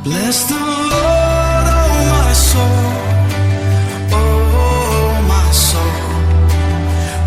Bless the Lord, oh my soul, oh my soul.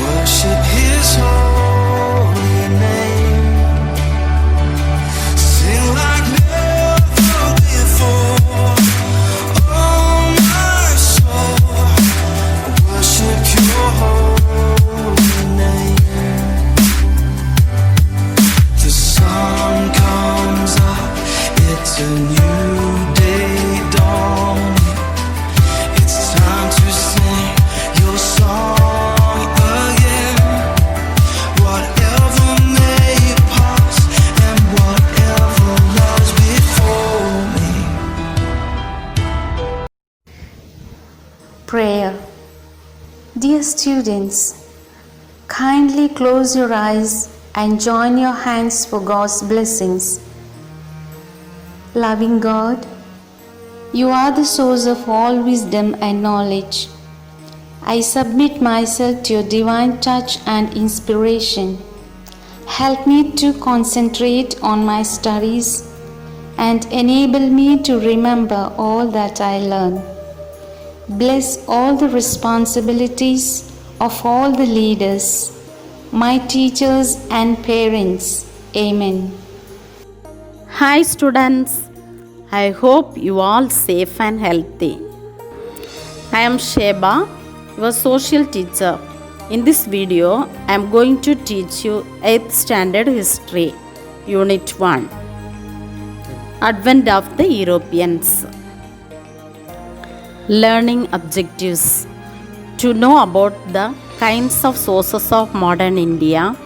Worship His holy name. Sing like never before, oh my soul. Worship Your holy name. The sun comes up, it's a new day dawning. It's time to sing Your song again. Whatever may pass and whatever lies before me. Prayer. Dear students, kindly close your eyes and join your hands for God's blessings. Loving God, You are the source of all wisdom and knowledge. I submit myself to Your divine touch and inspiration. Help me to concentrate on my studies and enable me to remember all that I learn. Bless all the responsibilities of all the leaders, my teachers and parents. Amen. Hi students, I hope you all safe and healthy. I am Sheba, your social teacher. In this video, I am going to teach you 8th Standard History, Unit 1, Advent of the Europeans. Learning objectives: to know about the kinds of sources of modern India,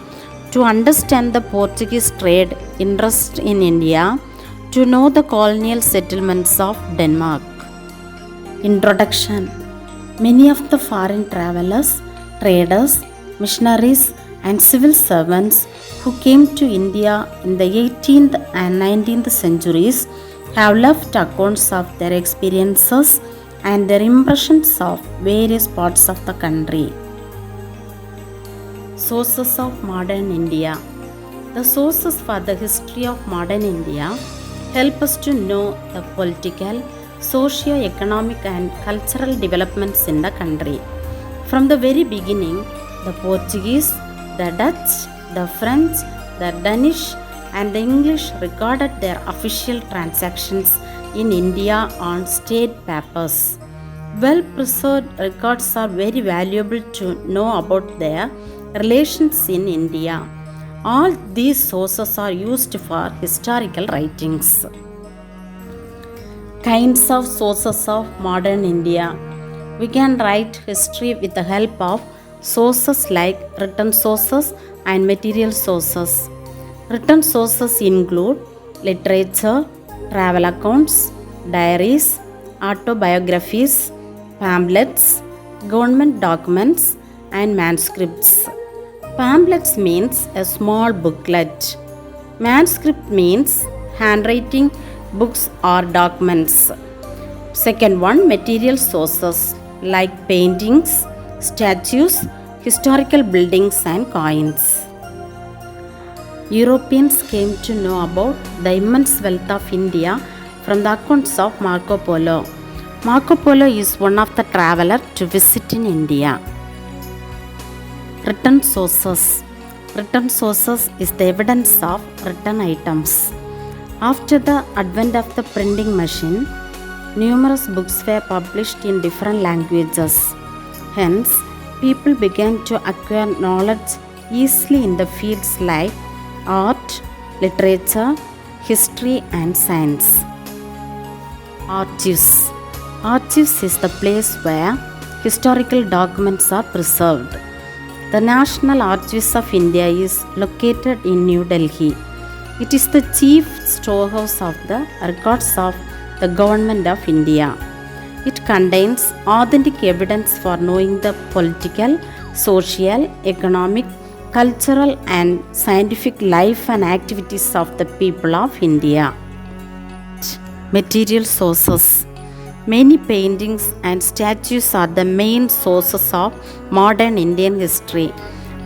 to understand the Portuguese trade interest in India, to know the colonial settlements of Denmark. Introduction. Many of the foreign travelers, traders, missionaries and civil servants who came to India in the 18th and 19th centuries have left accounts of their experiences and their impressions of various parts of the country. Sources of modern India. The sources for the history of modern India help us to know the political, socio-economic and cultural developments in the country. From the very beginning, the Portuguese, the Dutch, the French, the Danish and the English recorded their official transactions in India on state papers. Well-preserved records are very valuable to know about their relations in India. All these sources are used for historical writings. Kinds of sources of modern India. We can write history with the help of sources like written sources and material sources. Written sources include literature, travel accounts, diaries, autobiographies, pamphlets, government documents, and manuscripts. Pamphlets means a small booklet. Manuscript means handwriting books or documents. Second one, material sources like paintings, statues, historical buildings and coins. Europeans came to know about the immense wealth of India from the accounts of Marco Polo. Marco Polo is one of the travelers to visit in India. Written sources. Written sources is the evidence of written items. After the advent of the printing machine, numerous books were published in different languages. Hence, people began to acquire knowledge easily in the fields like art, literature, history and science. Archives. Archives is the place where historical documents are preserved. The National Archives of India is located in New Delhi. It is the chief storehouse of the records of the Government of India. It contains authentic evidence for knowing the political, social, economic, cultural and scientific life and activities of the people of India. Material sources. Many paintings and statues are the main sources of modern Indian history.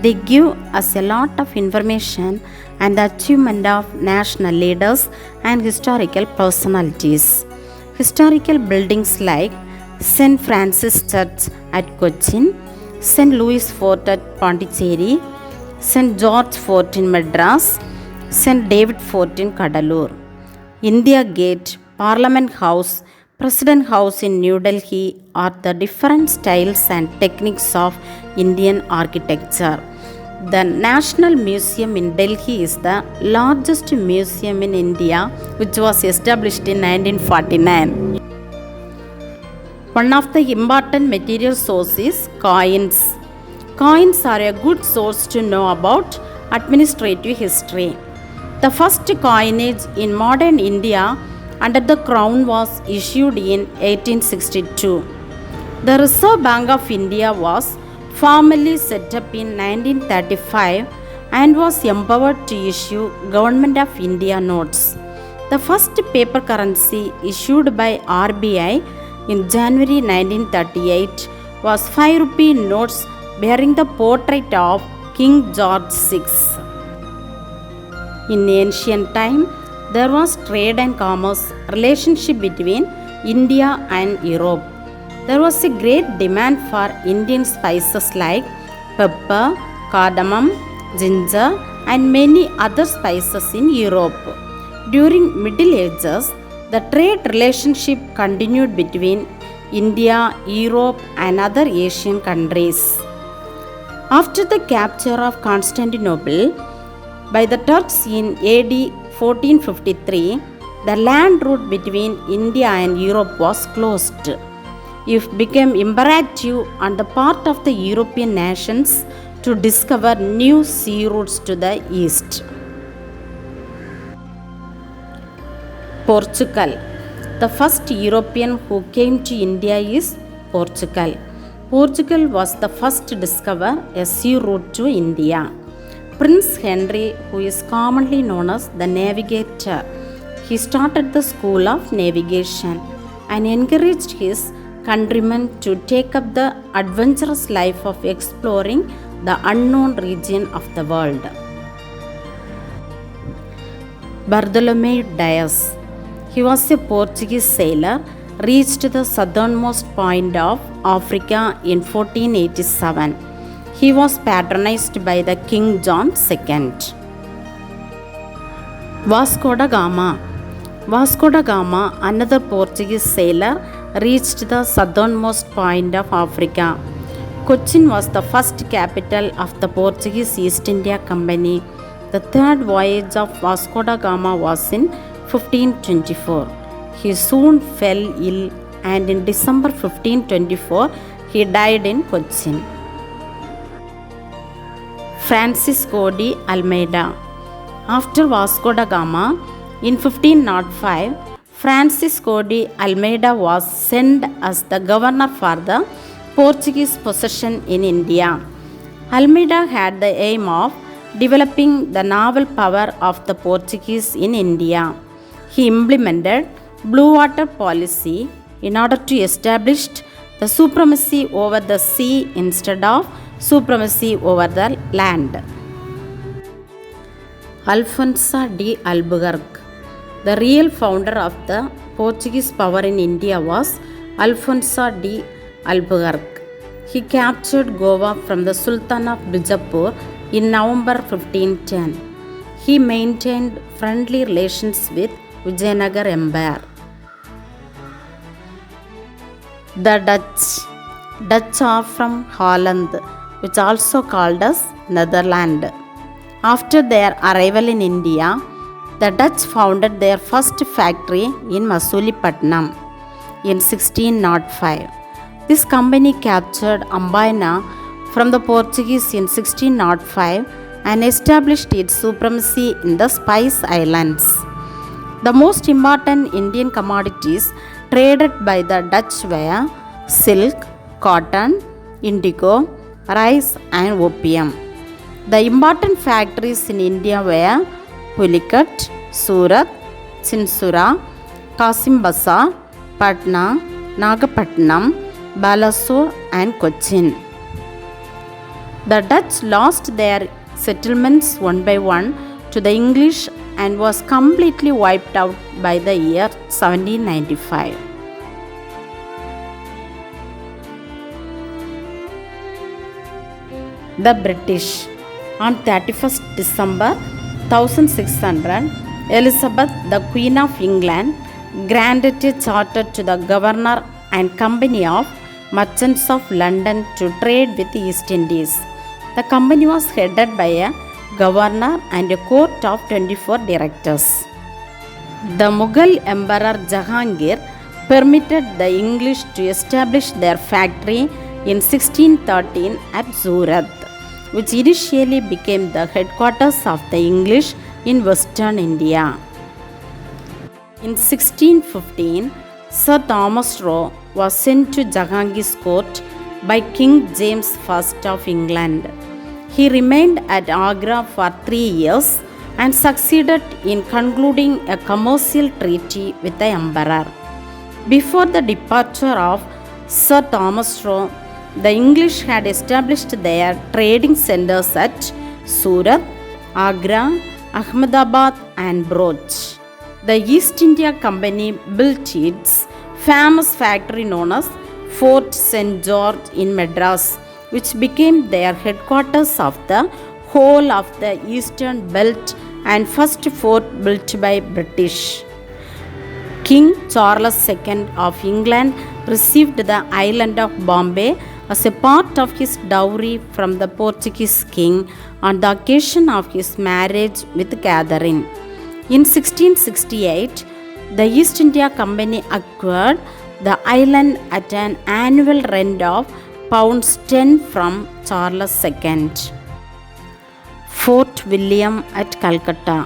They give us a lot of information and the achievement of national leaders and historical personalities. Historical buildings like St. Francis Church at Cochin, St. Louis Fort at Pondicherry, St. George Fort in Madras, St. David Fort in Kadalur, India Gate, Parliament House, President House in New Delhi are the different styles and techniques of Indian architecture. The National Museum in Delhi is the largest museum in India, which was established in 1949. One of the important material sources is coins. Coins are a good source to know about administrative history. The first coinage in modern India under the crown was issued in 1862. The Reserve Bank of India was formally set up in 1935 and was empowered to issue Government of India notes. The first paper currency issued by RBI in January 1938 was 5 rupee notes bearing the portrait of King George VI. In ancient time, there was trade and commerce relationship between India and Europe. There was a great demand for Indian spices like pepper, cardamom, ginger, and many other spices in Europe. During Middle Ages, the trade relationship continued between India, Europe, and other Asian countries. After the capture of Constantinople by the Turks in AD 1453, the land route between India and Europe was closed. It became imperative on the part of the European nations to discover new sea routes to the east. Portugal. The first European who came to India is Portugal. Portugal was the first to discover a sea route to India. Prince Henry, who is commonly known as the Navigator, he started the school of navigation and encouraged his countrymen to take up the adventurous life of exploring the unknown region of the world. Bartholomew Dias. He was a Portuguese sailor, reached the southernmost point of Africa in 1487. He was patronized by the King John II. Vasco da Gama. Vasco da Gama, another Portuguese sailor, reached the southernmost point of Africa. Cochin was the first capital of the Portuguese East India Company. The third voyage of Vasco da Gama was in 1524. He soon fell ill and in December 1524 he died in Cochin. Francisco de Almeida. After Vasco da Gama, in 1505, Francisco de Almeida was sent as the governor for the Portuguese possession in India. Almeida had the aim of developing the naval power of the Portuguese in India. He implemented blue water policy in order to establish the supremacy over the sea instead of supremacy over the land. Alfonso de Albuquerque. The real founder of the Portuguese power in India was Alfonso de Albuquerque. He captured Goa from the Sultan of Bijapur in November 1510. He maintained friendly relations with Vijayanagar Empire. The Dutch are from Holland, which also called as Netherlands. After their arrival in India, the Dutch founded their first factory in Masulipatam in 1605. This company captured Ambaina from the Portuguese in 1605 and established its supremacy in the Spice Islands. The most important Indian commodities traded by the Dutch were silk, cotton, indigo, rice and opium. The important factories in India were Pulicat, Surat, Chinsura, Kasimbasa, Patna, Nagapatnam, Balasore and Cochin. The Dutch lost their settlements one by one to the English and was completely wiped out by the year 1795. The British. On 31st December 1600, Elizabeth, the Queen of England, granted a charter to the Governor and Company of Merchants of London to trade with the East Indies. The company was headed by a governor and a court of 24 directors. The Mughal Emperor Jahangir permitted the English to establish their factory in 1613 at Surat, which initially became the headquarters of the English in Western India. In 1615, Sir Thomas Roe was sent to Jahangir's court by King James I of England. He remained at Agra for 3 years and succeeded in concluding a commercial treaty with the emperor. Before the departure of Sir Thomas Roe, the English had established their trading centers at Surat, Agra, Ahmedabad and Bhuj. The East India Company built its famous factory known as Fort St. George in Madras, which became their headquarters of the whole of the Eastern Belt and first fort built by British. King Charles II of England received the island of Bombay as a part of his dowry from the Portuguese king on the occasion of his marriage with Catherine. In 1668, the East India Company acquired the island at an annual rent of £10 from Charles II. Fort William at Calcutta.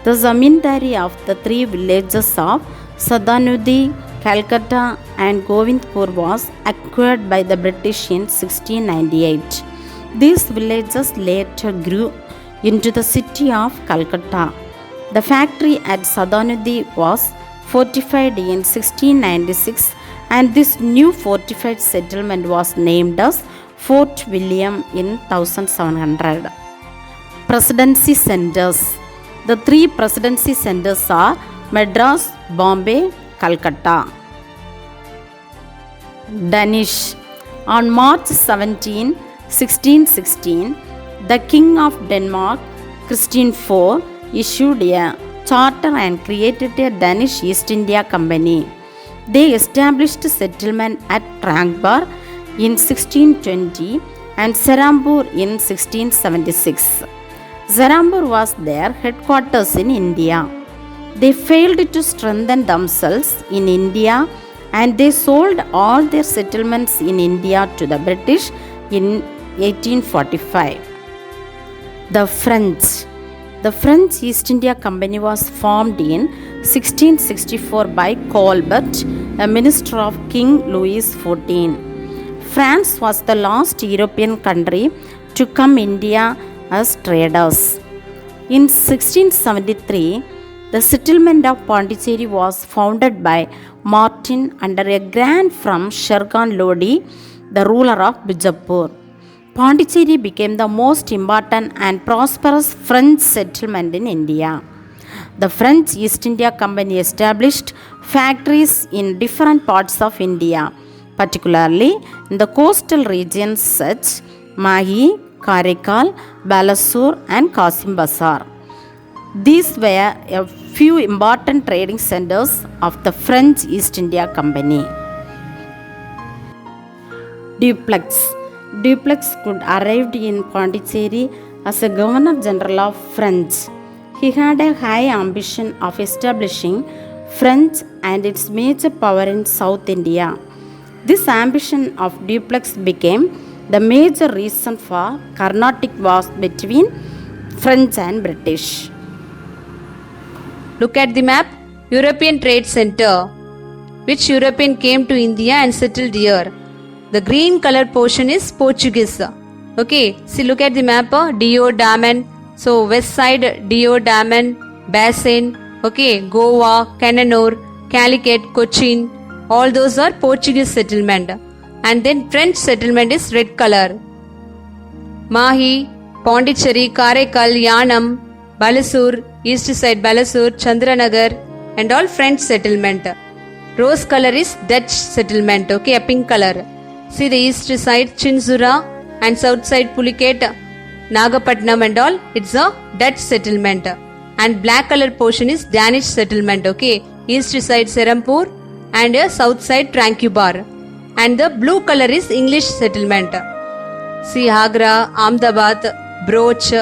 The zamindari of the 3 villages of Sadanudi, Calcutta and Govindpur was acquired by the British in 1698. These villages later grew into the city of Calcutta. The factory at Sadanudi was fortified in 1696 and this new fortified settlement was named as Fort William in 1700. Presidency centers. The 3 presidency centers are Madras, Bombay, Calcutta. Danish. On March 17, 1616, the King of Denmark, Christian IV, issued a charter and created a Danish East India Company. They established settlement at Tranquebar in 1620 and Serambur in 1676. Serambur was their headquarters in India. They failed to strengthen themselves in India and they sold all their settlements in India to the British in 1845. The French. The French East India Company was formed in 1664 by Colbert, a minister of King Louis XIV. France was the last European country to come India as traders. In 1673, the settlement of Pondicherry was founded by Martin under a grant from Shergan Lodi, the ruler of Bijapur. Pondicherry became the most important and prosperous French settlement in India. The French East India Company established factories in different parts of India, particularly in the coastal regions such as Mahi, Karaikal, Balasore and Kasim Bazar. These were a few important trading centers of the French East India Company. Dupleix. Dupleix could arrived in Pondicherry as a Governor General of French. He had a high ambition of establishing French and its major power in South India. This ambition of Dupleix became the major reason for Carnatic wars between French and British. Look at the map. European Trade Center. Which European came to India and settled here? The green colored portion is Portuguese. Okay, see, look at the map. Dio Daman. So west side Dio Daman, Basin. Okay, Goa, Cananore, Calicut, Cochin. All those are Portuguese settlement. And then French settlement is red color. Mahi, Pondicherry, Karaikal, Yanam, Balasur, east side Balasur, Chandranagar, and all French settlement. Rose color is Dutch settlement, okay, a pink color. See the east side Chinzura and south side Pulicat, Nagapatnam and all, it's a Dutch settlement. And black color portion is Danish settlement, okay, east side Serampur and south side Tranquebar. And the blue color is English settlement. See Agra, Ahmedabad, Broch,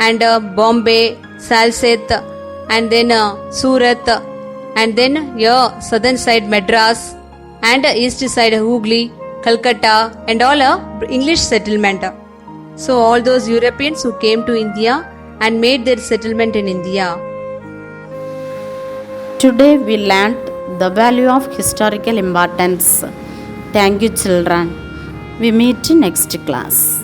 and Bombay, Salseth, and then Surat, and then here southern side Madras, and east side Hooghly, Calcutta, and all English settlement. So all those Europeans who came to India and made their settlement in India. Today we learnt the value of historical importance. Thank you, children. We meet in next class.